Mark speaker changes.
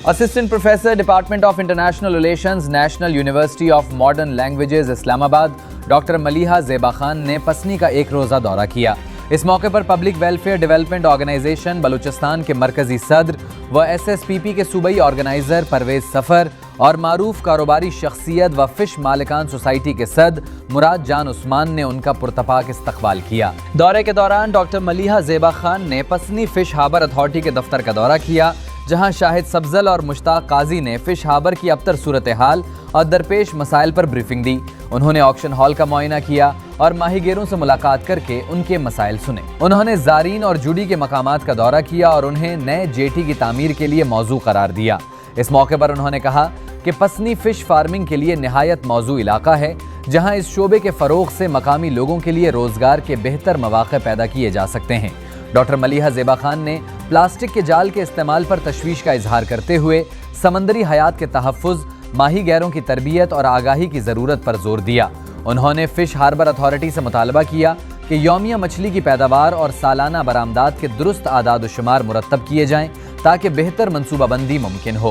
Speaker 1: Assistant professor department of international relations, national university of modern languages Islamabad, doctor Maleeha زیبا خان نے پسنی کا ایک روزہ دورہ کیا۔ اس موقع پر public welfare development organisation Balochistan کے مرکزی صدر و SSPP کے صوبائی آرگنائزر پرویز سفر اور معروف کاروباری شخصیت و فش مالکان سوسائٹی کے صدر مراد جان عثمان نے ان کا پرتپاک استقبال کیا۔ دورے کے دوران ڈاکٹر ملیحہ زیبا خان نے پسنی فش ہاربر اتھارٹی کے دفتر کا دورہ کیا، جہاں شاہد سبزل اور مشتاق قاضی نے فش ہاربر کی ابتر صورتحال اور درپیش مسائل پر بریفنگ دی۔ انہوں نے آکشن ہال کا معائنہ کیا اور ماہی گیروں سے ملاقات کر کے ان کے مسائل سنے۔ انہوں نے زائرین اور جوڈی کے مقامات کا دورہ کیا اور انہیں نئے جیٹی کی تعمیر کے لیے موزوں قرار دیا۔ اس موقع پر انہوں نے کہا کہ پسنی فش فارمنگ کے لیے نہایت موزوں علاقہ ہے، جہاں اس شعبے کے فروغ سے مقامی لوگوں کے لیے روزگار کے بہتر مواقع پیدا کیے جا سکتے ہیں۔ ڈاکٹر ملیحہ زیبا خان نے پلاسٹک کے جال کے استعمال پر تشویش کا اظہار کرتے ہوئے سمندری حیات کے تحفظ، ماہی گیروں کی تربیت اور آگاہی کی ضرورت پر زور دیا۔ انہوں نے فش ہاربر اتھارٹی سے مطالبہ کیا کہ یومیہ مچھلی کی پیداوار اور سالانہ برآمدات کے درست اعداد و شمار مرتب کیے جائیں تاکہ بہتر منصوبہ بندی ممکن ہو۔